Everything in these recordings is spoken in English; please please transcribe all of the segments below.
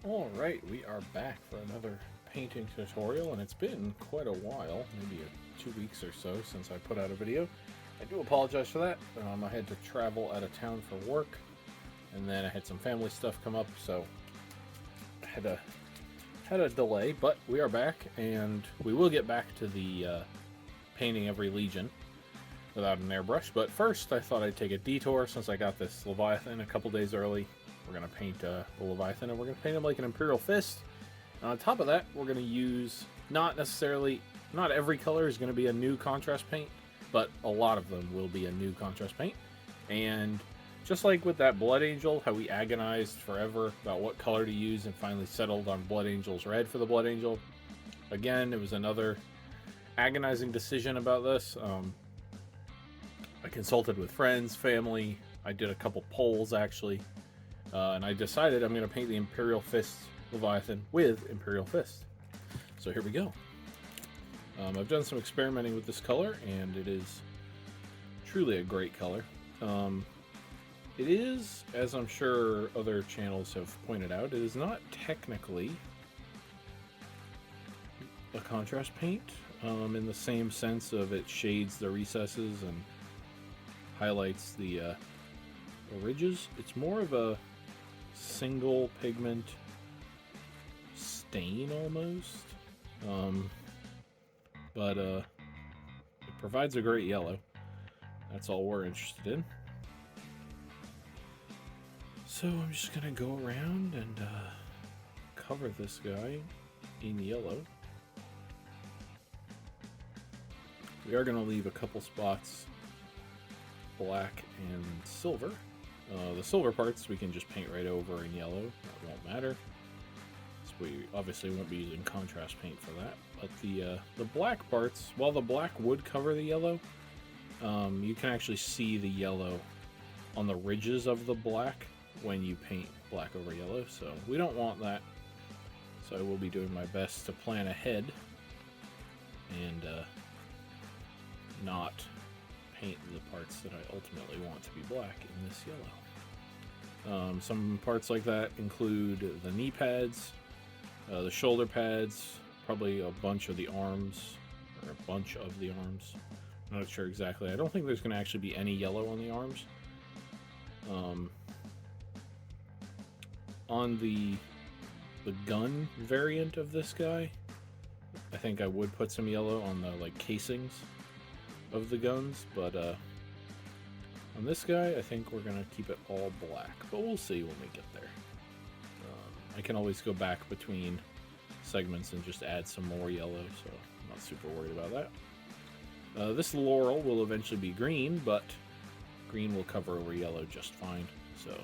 Alright, we are back for another painting tutorial, and it's been quite a while, maybe 2 weeks or so since I put out a video. I do apologize for that. I had to travel out of town for work, and then I had some family stuff come up, so I had a delay, but we are back, and we will get back to the painting every Legion without an airbrush. But first, I thought I'd take a detour since I got this Leviathan a couple days early. We're going to paint the Leviathan, and we're going to paint him like an Imperial Fist. And on top of that, we're going to use, not every color is going to be a new contrast paint, but a lot of them will be a new contrast paint. And just like with that Blood Angel, how we agonized forever about what color to use and finally settled on Blood Angel's red for the Blood Angel. Again, it was another agonizing decision about this. I consulted with friends, family. I did a couple polls, actually. And I decided I'm going to paint the Imperial Fists Leviathan with Imperial Fists. So here we go. I've done some experimenting with this color, and it is truly a great color. It is, as I'm sure other channels have pointed out, it is not technically a contrast paint in the same sense of it shades the recesses and highlights the ridges. It's more of a single pigment stain almost, but it provides a great yellow. That's all we're interested in. So I'm just gonna go around and cover this guy in yellow. We are gonna leave a couple spots black and silver. The silver parts we can just paint right over in yellow. That won't matter. So we obviously won't be using contrast paint for that. But the black parts, while the black would cover the yellow, you can actually see the yellow on the ridges of the black when you paint black over yellow. So we don't want that. So I will be doing my best to plan ahead and not paint the parts that I ultimately want to be black in this yellow. Some parts like that include the knee pads, the shoulder pads, probably a bunch of the arms, or a bunch of the arms. I'm not sure exactly. I don't think there's going to actually be any yellow on the arms. On the gun variant of this guy, I think I would put some yellow on the casings of the guns, but on this guy I think we're gonna keep it all black, but we'll see when we get there. I can always go back between segments and just add some more yellow, so I'm not super worried about that. This laurel will eventually be green, but green will cover over yellow just fine, so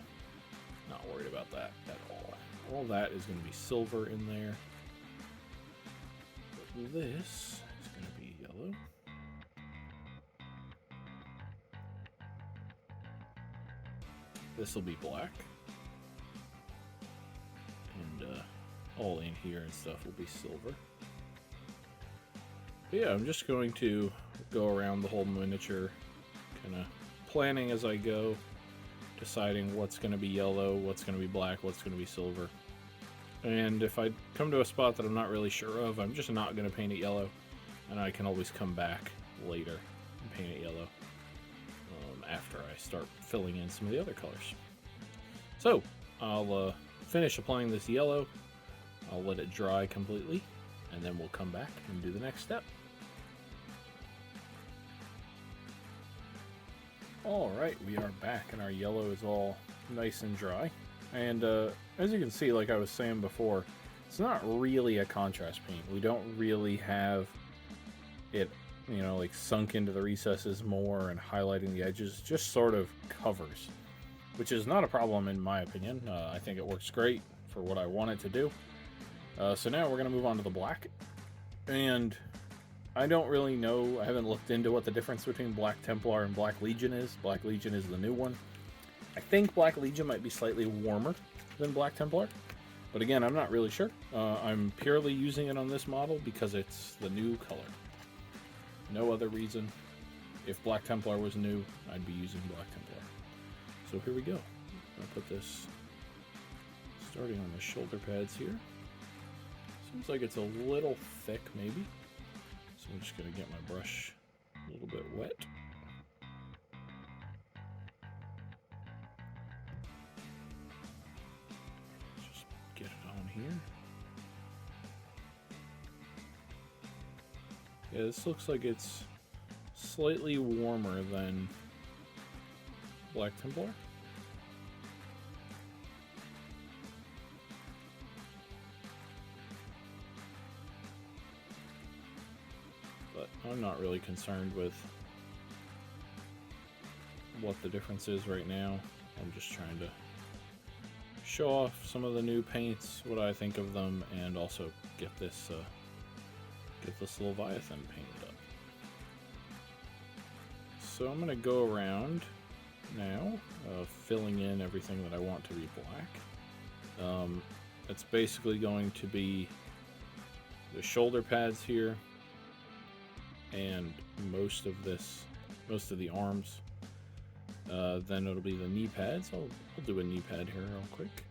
not worried about that at all. All that is going to be silver in there, but this is going to be yellow. This will be black, and all in here and stuff will be silver. But yeah, I'm just going to go around the whole miniature, kind of planning as I go, deciding what's going to be yellow, what's going to be black, what's going to be silver. And if I come to a spot that I'm not really sure of, I'm just not going to paint it yellow, and I can always come back later and paint it yellow after I start filling in some of the other colors. So I'll finish applying this yellow, I'll let it dry completely, and then we'll come back and do the next step. Alright, we are back and our yellow is all nice and dry. And as you can see, like I was saying before, it's not really a contrast paint. We don't really have it, like sunk into the recesses more and highlighting the edges. It just sort of covers, which is not a problem in my opinion. I think it works great for what I want it to do. So now we're going to move on to the black. And I don't really know, I haven't looked into what the difference between Black Templar and Black Legion is. Black Legion is the new one. I think Black Legion might be slightly warmer than Black Templar, but again, I'm not really sure. I'm purely using it on this model because it's the new color. No other reason. If Black Templar was new, I'd be using Black Templar. So here we go. I'll put this Starting on the shoulder pads here. Seems like it's a little thick, maybe. So I'm just going to get my brush a little bit wet. Just get it on here. Yeah, this looks like it's slightly warmer than Black Templar. But I'm not really concerned with what the difference is right now. I'm just trying to show off some of the new paints, what I think of them, and also get this Leviathan painted up. So I'm going to go around now, filling in everything that I want to be black. It's basically going to be the shoulder pads here, and most of the arms. Then it'll be the knee pads. I'll do a knee pad here real quick.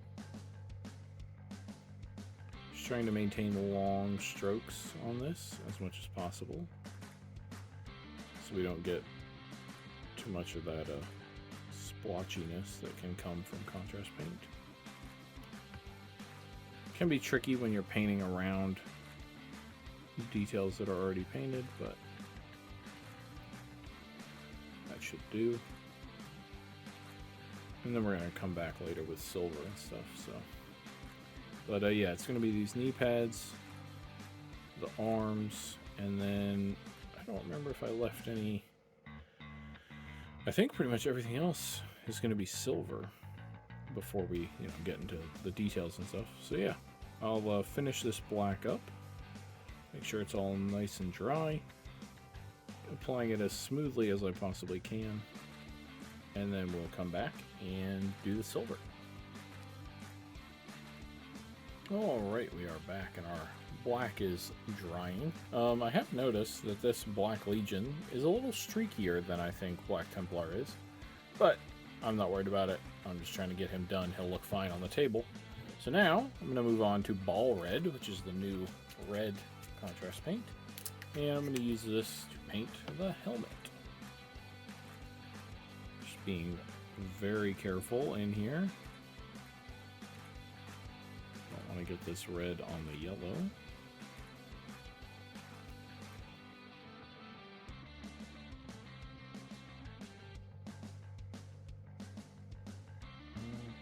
Just trying to maintain long strokes on this as much as possible, so we don't get too much of that splotchiness that can come from contrast paint. It can be tricky when you're painting around details that are already painted, but that should do. And then we're going to come back later with silver and stuff. So, but yeah, it's going to be these knee pads, the arms, and then I don't remember if I left any. I think pretty much everything else is going to be silver before we, get into the details and stuff. So yeah, I'll finish this black up. Make sure it's all nice and dry. Applying it as smoothly as I possibly can. And then we'll come back and do the silver. Alright, we are back and our black is drying. I have noticed that this Black Legion is a little streakier than I think Black Templar is. But I'm not worried about it. I'm just trying to get him done. He'll look fine on the table. So now I'm going to move on to Ball Red, which is the new red contrast paint. And I'm going to use this to paint the helmet. Just being very careful in here. Don't want to get this red on the yellow.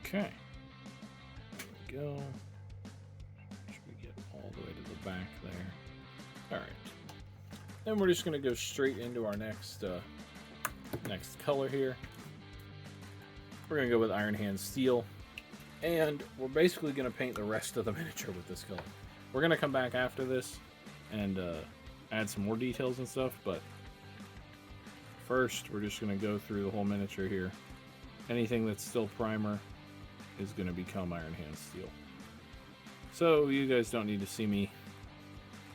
Okay. There we go. Should we get all the way to the back there? Alright. Then we're just going to go straight into our next color here. We're going to go with Iron Hand Steel. And we're basically going to paint the rest of the miniature with this color. We're going to come back after this and add some more details and stuff, but first we're just going to go through the whole miniature here. Anything that's still primer is going to become Iron Hand Steel. So you guys don't need to see me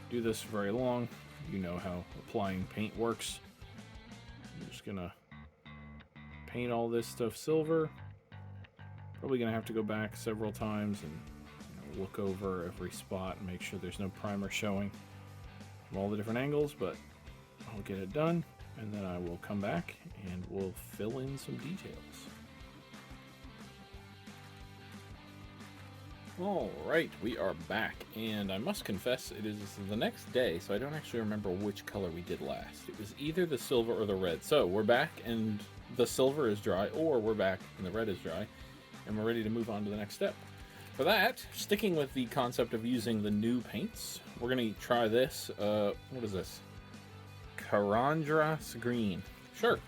do this very long. You know how applying paint works. I'm just going to paint all this stuff silver. Probably going to have to go back several times and look over every spot and make sure there's no primer showing from all the different angles, but I'll get it done and then I will come back and we'll fill in some details. Alright, we are back, and I must confess it is the next day, so I don't actually remember which color we did last. It was either the silver or the red. So we're back and the silver is dry, or we're back and the red is dry, and we're ready to move on to the next step. For that, sticking with the concept of using the new paints, we're going to try this. What is this? Karandras Green. Sure.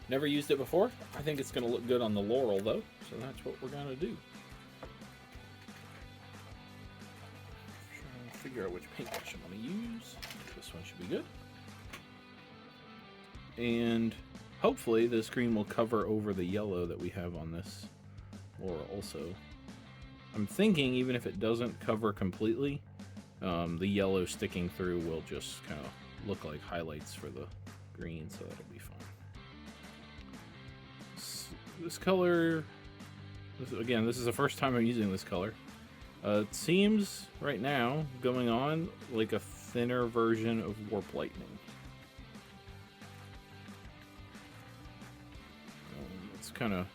Never used it before. I think it's going to look good on the Laurel, though, so that's what we're going to do. Figure out which paint brush I'm going to use. This one should be good. And hopefully this green will cover over the yellow that we have on this Laurel also. I'm thinking even if it doesn't cover completely, the yellow sticking through will just kind of look like highlights for the green, so that'll be fine. This color This is the first time I'm using this color. It seems right now going on like a thinner version of Warp Lightning. It's kind of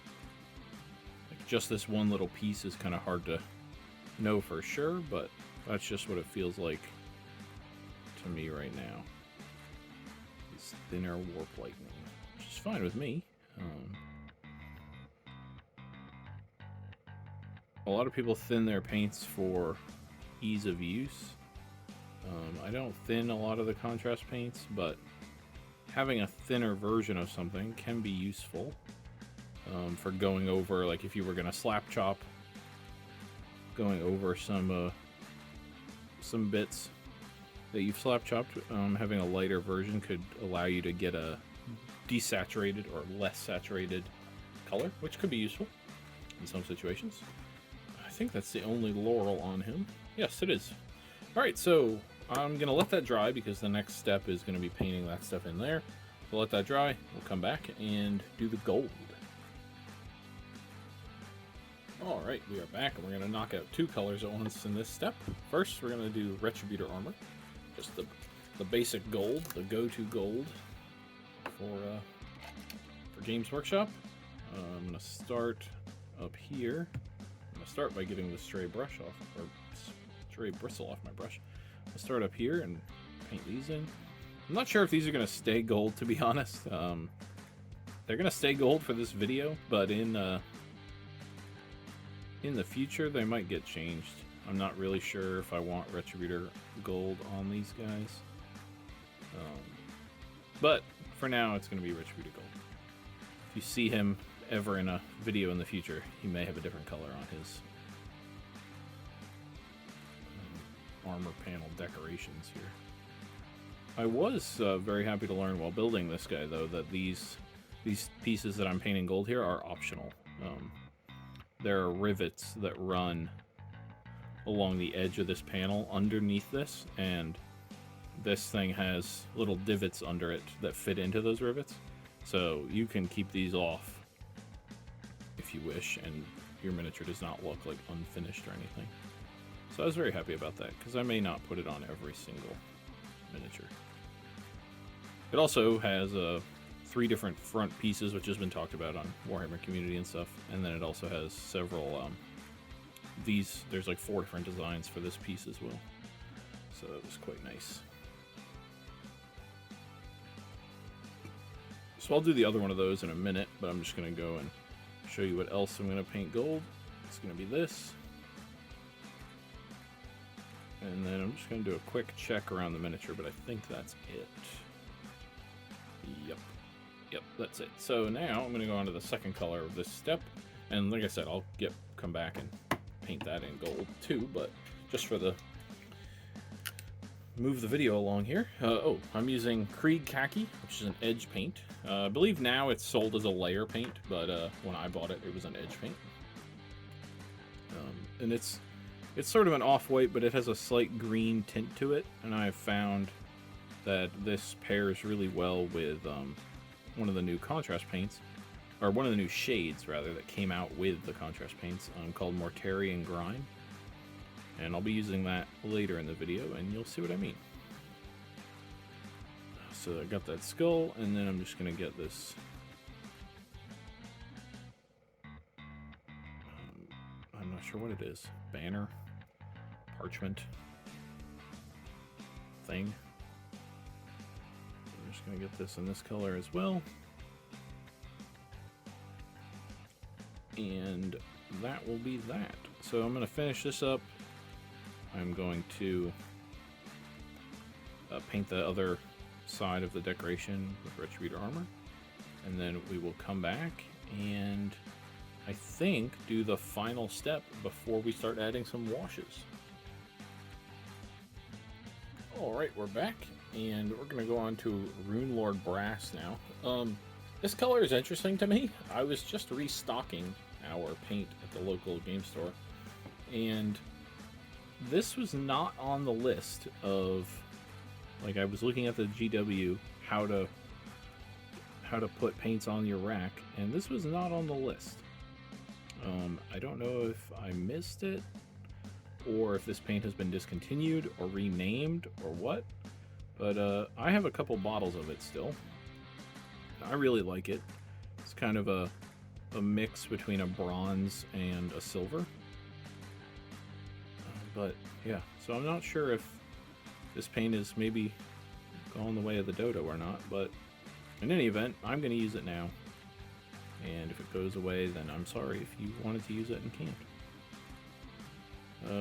like just this one little piece is kind of hard to know for sure, but that's just what it feels like to me right now. This thinner Warp Lightning, which is fine with me. A lot of people thin their paints for ease of use. I don't thin a lot of the contrast paints, but having a thinner version of something can be useful for going over, like if you were going to slap chop, going over some bits that you've slap chopped. Having a lighter version could allow you to get a desaturated or less saturated color, which could be useful in some situations. I think that's the only laurel on him. Yes, it is. Alright, so I'm going to let that dry because the next step is going to be painting that stuff in there. We'll let that dry, we'll come back and do the gold. Alright, we are back and we're going to knock out 2 colors at once in this step. First, we're going to do Retributor Armor. Just the basic gold, the go-to gold for Games Workshop. I'm going to start up here. I'm going to start by getting the stray brush off, or stray bristle off my brush. I'll start up here and paint these in. I'm not sure if these are going to stay gold, to be honest. They're going to stay gold for this video, but in the future they might get changed. I'm not really sure if I want Retributor gold on these guys. But for now, it's going to be Retributor gold. If you see him ever in a video in the future, he may have a different color on his armor panel decorations here. I was very happy to learn while building this guy, though, that these pieces that I'm painting gold here are optional. There are rivets that run along the edge of this panel underneath this, and this thing has little divots under it that fit into those rivets. So you can keep these off if you wish, and your miniature does not look like unfinished or anything. So I was very happy about that, because I may not put it on every single miniature. It also has 3 different front pieces, which has been talked about on Warhammer Community and stuff, and then it also has several there's like 4 different designs for this piece as well, so it was quite nice. So I'll do the other one of those in a minute, but I'm just going to go and show you what else I'm going to paint gold. It's going to be this, and then I'm just going to do a quick check around the miniature, but I think that's it. Yep, that's it. So now I'm going to go on to the second color of this step, and like I said, I'll come back and paint that in gold too, but just for the move the video along here. I'm using Krieg Khaki, which is an edge paint. I believe now it's sold as a layer paint, but when I bought it, it was an edge paint. And it's sort of an off-white, but it has a slight green tint to it, and I've found that this pairs really well with one of the new contrast paints, or one of the new shades rather, that came out with the contrast paints, called Mortarian Grime, and I'll be using that later in the video, and you'll see what I mean. So I got that skull, and then I'm just going to get this I'm not sure what it is, banner, parchment thing. I'm just going to get this in this color as well. And that will be that. So I'm going to finish this up. I'm going to paint the other side of the decoration with Retributor Armor. And then we will come back and I think do the final step before we start adding some washes. Alright, we're back. And we're going to go on to Rune Lord Brass now. This color is interesting to me. I was just restocking our paint at the local game store, and this was not on the list of, like, I was looking at the GW how to put paints on your rack, and this was not on the list. I don't know if I missed it, or if this paint has been discontinued or renamed or what, but I have a couple bottles of it still. I really like it. It's kind of a mix between a bronze and a silver. But yeah, so I'm not sure if this paint is maybe going the way of the dodo or not, but in any event, I'm going to use it now. And if it goes away, then I'm sorry if you wanted to use it and can't.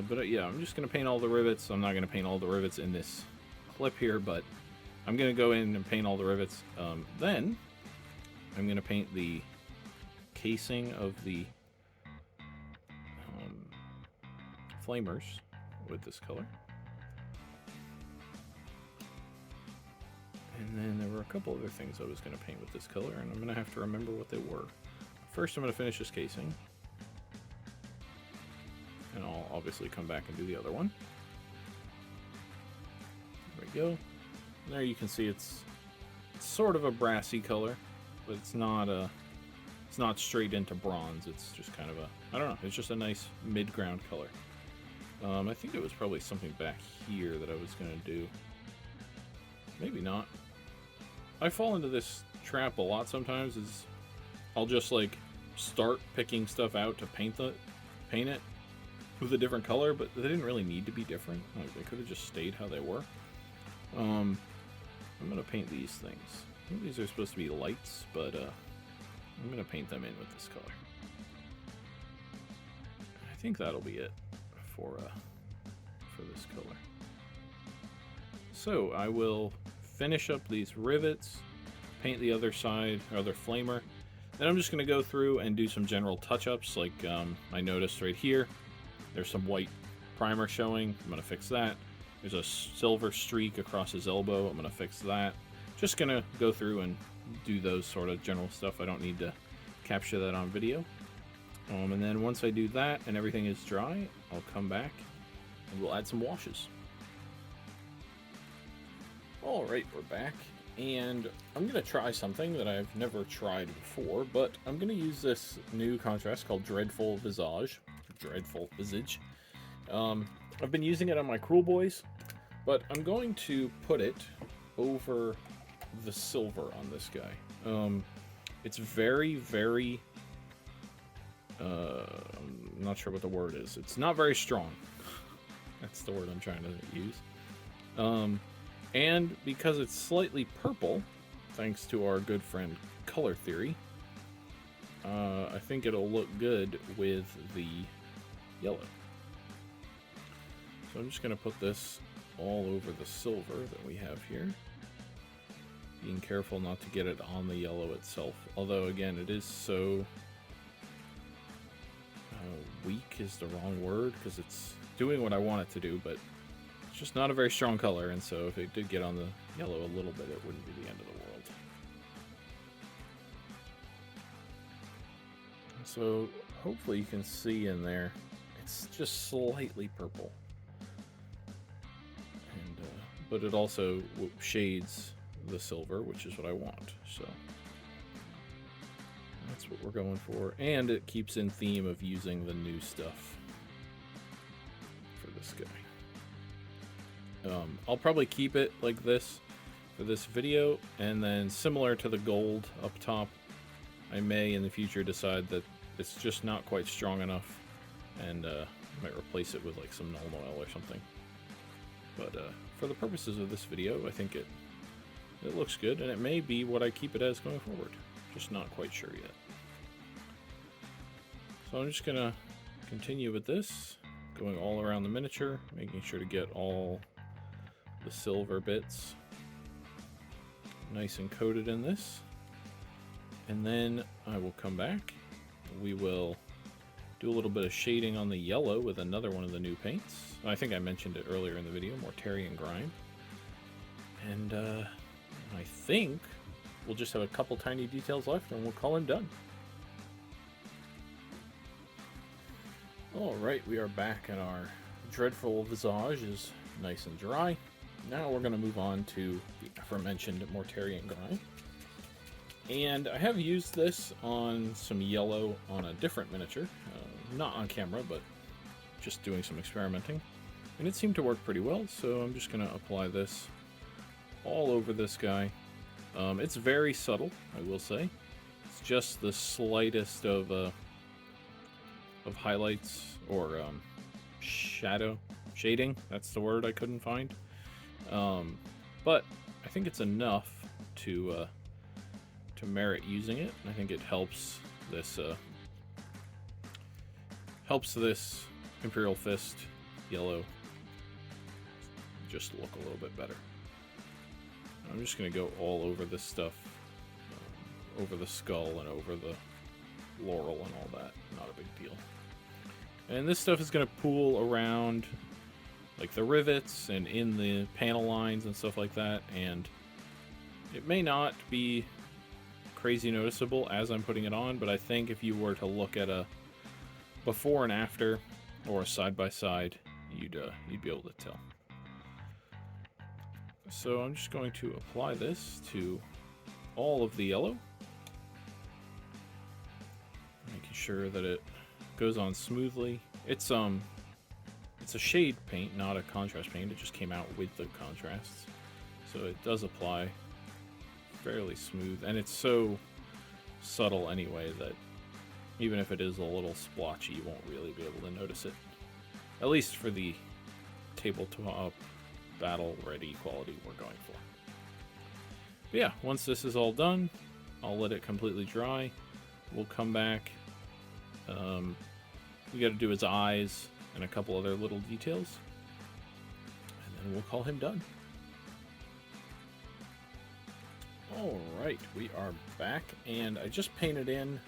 But yeah, I'm just going to paint all the rivets. I'm not going to paint all the rivets in this clip here, but I'm going to go in and paint all the rivets. Then I'm going to paint the casing of the flamers with this color. And then there were a couple other things I was going to paint with this color, and I'm going to have to remember what they were. First, I'm going to finish this casing. And I'll obviously come back and do the other one. There we go. And there you can see it's sort of a brassy color, but it's not straight into bronze. It's just kind of I don't know, it's just a nice mid-ground color. I think it was probably something back here that I was going to do. Maybe not. I fall into this trap a lot sometimes, is I'll just like start picking stuff out to paint it with a different color, but they didn't really need to be different. Like, they could have just stayed how they were. I'm gonna paint these things. I think these are supposed to be lights, but I'm gonna paint them in with this color. I think that'll be it for this color. So I will finish up these rivets, paint the other side, or other flamer. Then I'm just going to go through and do some general touch-ups, like I noticed right here, there's some white primer showing. I'm going to fix that. There's a silver streak across his elbow. I'm going to fix that. Just going to go through and do those sort of general stuff. I don't need to capture that on video. And then once I do that and everything is dry, I'll come back and we'll add some washes. Alright, we're back, and I'm going to try something that I've never tried before, but I'm going to use this new contrast called Dreadful Visage. Dreadful Visage. I've been using it on my Cruel Boys, but I'm going to put it over the silver on this guy. It's very, very... I'm not sure what the word is. It's not very strong. That's the word I'm trying to use. And because it's slightly purple, thanks to our good friend Color Theory, I think it'll look good with the yellow. So I'm just going to put this all over the silver that we have here. Being careful not to get it on the yellow itself. Although, again, it is so... weak is the wrong word, because it's doing what I want it to do, but it's just not a very strong color, and so if it did get on the yellow a little bit, it wouldn't be the end of the world. So hopefully you can see in there, it's just slightly purple. And but it also shades the silver, which is what I want, so that's what we're going for. And it keeps in theme of using the new stuff for this guy. I'll probably keep it like this for this video, and then similar to the gold up top, I may in the future decide that it's just not quite strong enough, and might replace it with like some Null Oil or something. But for the purposes of this video, I think it looks good, and it may be what I keep it as going forward. Just not quite sure yet. So I'm just gonna continue with this, going all around the miniature, making sure to get all the silver bits nice and coated in this. And then I will come back. We will do a little bit of shading on the yellow with another one of the new paints. I think I mentioned it earlier in the video, Mortarian Grime. And I think we'll just have a couple tiny details left and we'll call him done. Alright, we are back, and our Dreadful Visage is nice and dry. Now we're going to move on to the aforementioned Mortarian Grime. And I have used this on some yellow on a different miniature, not on camera, but just doing some experimenting. And it seemed to work pretty well, so I'm just going to apply this all over this guy. It's very subtle, I will say. It's just the slightest of highlights or shading. That's the word I couldn't find. But I think it's enough to merit using it. I think it helps this Imperial Fist yellow just look a little bit better. I'm just going to go all over this stuff, over the skull and over the laurel and all that. Not a big deal. And this stuff is going to pool around like the rivets and in the panel lines and stuff like that, and it may not be crazy noticeable as I'm putting it on, but I think if you were to look at a before and after or a side by side, you'd be able to tell. So I'm just going to apply this to all of the yellow, making sure that it goes on smoothly. It's a shade paint, not a contrast paint. It just came out with the contrasts, so it does apply fairly smooth, and it's so subtle anyway that even if it is a little splotchy, you won't really be able to notice it, at least for the tabletop battle ready quality we're going for. But yeah, once this is all done, I'll let it completely dry. We'll come back. We got to do his eyes and a couple other little details, and then we'll call him done. Alright, we are back, and I just painted in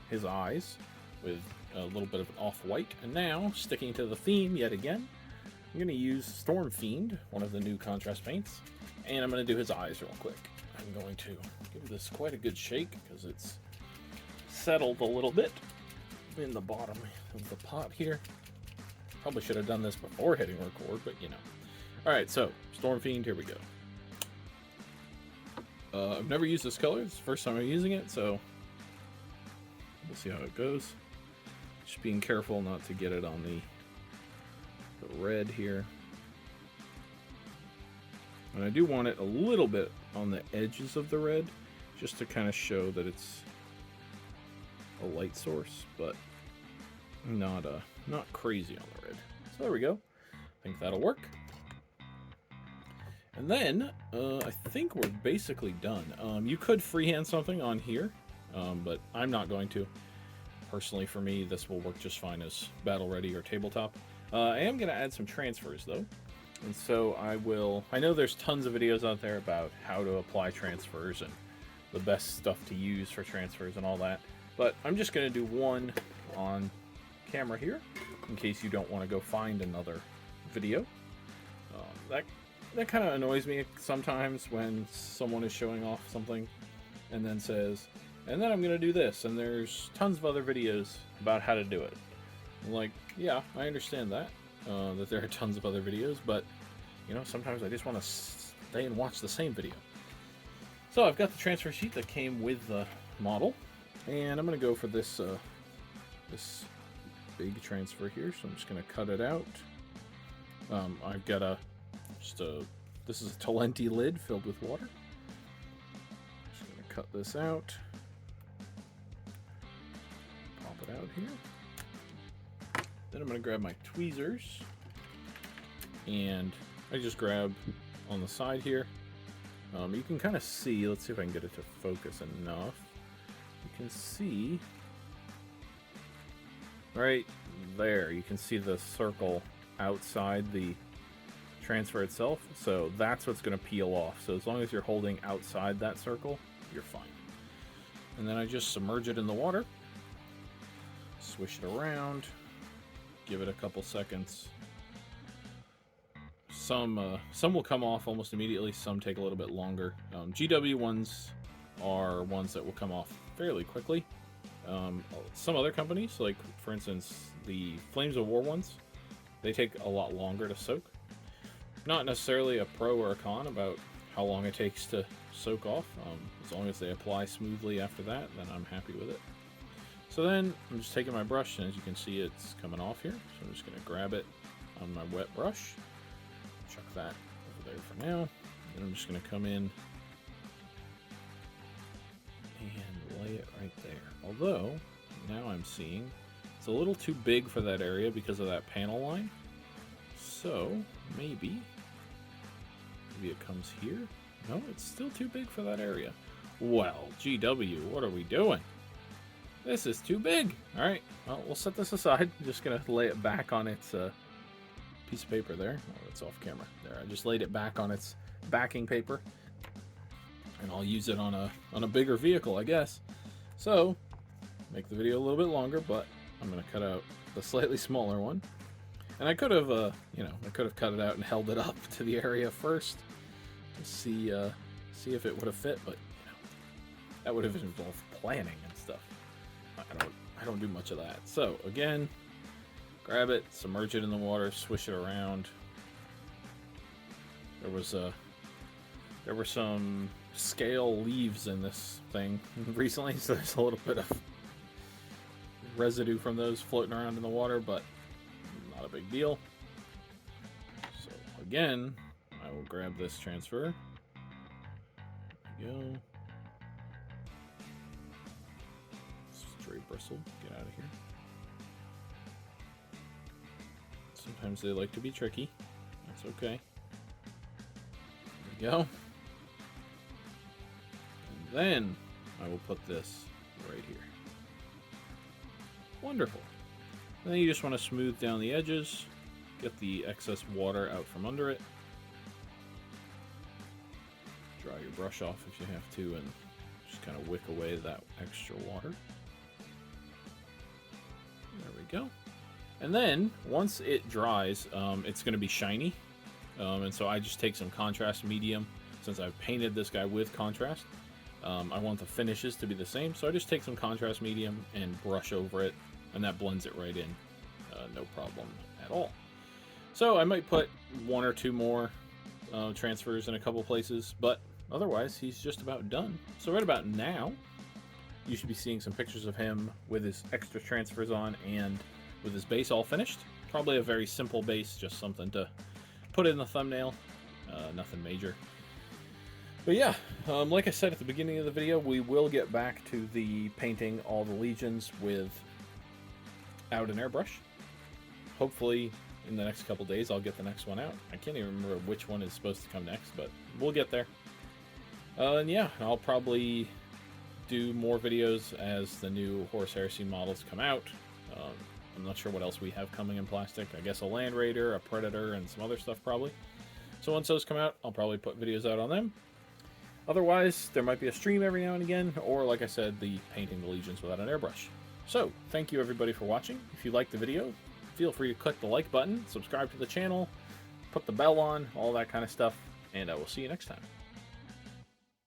his eyes with a little bit of an off-white, and now, sticking to the theme yet again, I'm going to use Storm Fiend, one of the new contrast paints, and I'm going to do his eyes real quick. I'm going to give this quite a good shake, because it's settled a little bit in the bottom of the pot here. Probably should have done this before hitting record, but you know. Alright, so, Storm Fiend, here we go. I've never used this color. It's the first time I'm using it, so we'll see how it goes. Just being careful not to get it on the red here. And I do want it a little bit on the edges of the red, just to kind of show that it's a light source, but not crazy on the red. So there we go. I think that'll work. And then, I think we're basically done. You could freehand something on here, but I'm not going to. Personally, for me, this will work just fine as battle ready or tabletop. I am going to add some transfers, though. And so I know there's tons of videos out there about how to apply transfers and the best stuff to use for transfers and all that. But I'm just going to do one on camera here, in case you don't want to go find another video. That kind of annoys me sometimes when someone is showing off something and then says, and then I'm going to do this, and there's tons of other videos about how to do it. I'm like, yeah, I understand that, that there are tons of other videos, but, you know, sometimes I just want to stay and watch the same video. So I've got the transfer sheet that came with the model, and I'm going to go for this, this big transfer here, so I'm just going to cut it out. I've got this is a Talenti lid filled with water. Just going to cut this out. Pop it out here. Then I'm going to grab my tweezers. And I just grab on the side here. You can kind of see, let's see if I can get it to focus enough. You can see right there, you can see the circle outside the transfer itself, so that's what's going to peel off. So as long as you're holding outside that circle, you're fine. And then I just submerge it in the water, swish it around, give it a couple seconds. Some will come off almost immediately, some take a little bit longer. GW ones are ones that will come off fairly quickly. Some other companies, like for instance the Flames of War ones, they take a lot longer to soak. Not necessarily a pro or a con about how long it takes to soak off. As long as they apply smoothly after that, then I'm happy with it. So then I'm just taking my brush, and as you can see, it's coming off here. So I'm just going to grab it on my wet brush, chuck that over there for now. Then I'm just going to come in and lay it right there. Although, now I'm seeing it's a little too big for that area because of that panel line. So, maybe it comes here. No, it's still too big for that area. Well, GW, what are we doing? This is too big. Alright, well, we'll set this aside. I'm just going to lay it back on its piece of paper there. Oh, it's off camera. There, I just laid it back on its backing paper. And I'll use it on a bigger vehicle, I guess. So, make the video a little bit longer, but I'm going to cut out the slightly smaller one. And I could have, I could have cut it out and held it up to the area first to see if it would have fit, but that would have involved planning and stuff. I don't do much of that. So again, grab it, submerge it in the water, swish it around. There were some scale leaves in this thing recently, so there's a little bit of residue from those floating around in the water, but not a big deal. So again, I will grab this transfer. There we go. Stray bristle, get out of here. Sometimes they like to be tricky. That's okay. There we go. And then I will put this right here. Wonderful. And then you just want to smooth down the edges, get the excess water out from under it. Dry your brush off if you have to, and just kind of wick away that extra water. There we go. And then, once it dries, it's going to be shiny. And so I just take some contrast medium, since I've painted this guy with contrast. I want the finishes to be the same, so I just take some contrast medium and brush over it, and that blends it right in. No problem at all. So I might put one or two more transfers in a couple places, but otherwise he's just about done. So right about now, you should be seeing some pictures of him with his extra transfers on and with his base all finished. Probably a very simple base, just something to put in the thumbnail. Nothing major. But yeah, like I said at the beginning of the video, we will get back to the painting all the legions without an airbrush. Hopefully in the next couple days I'll get the next one out. I can't even remember which one is supposed to come next, but we'll get there. And yeah, I'll probably do more videos as the new Horus Heresy models come out. I'm not sure what else we have coming in plastic. I guess a Land Raider, a Predator, and some other stuff probably. So once those come out, I'll probably put videos out on them. Otherwise, there might be a stream every now and again, or like I said, the painting the legions without an airbrush. So, thank you everybody for watching. If you liked the video, feel free to click the like button, subscribe to the channel, put the bell on, all that kind of stuff, and I will see you next time.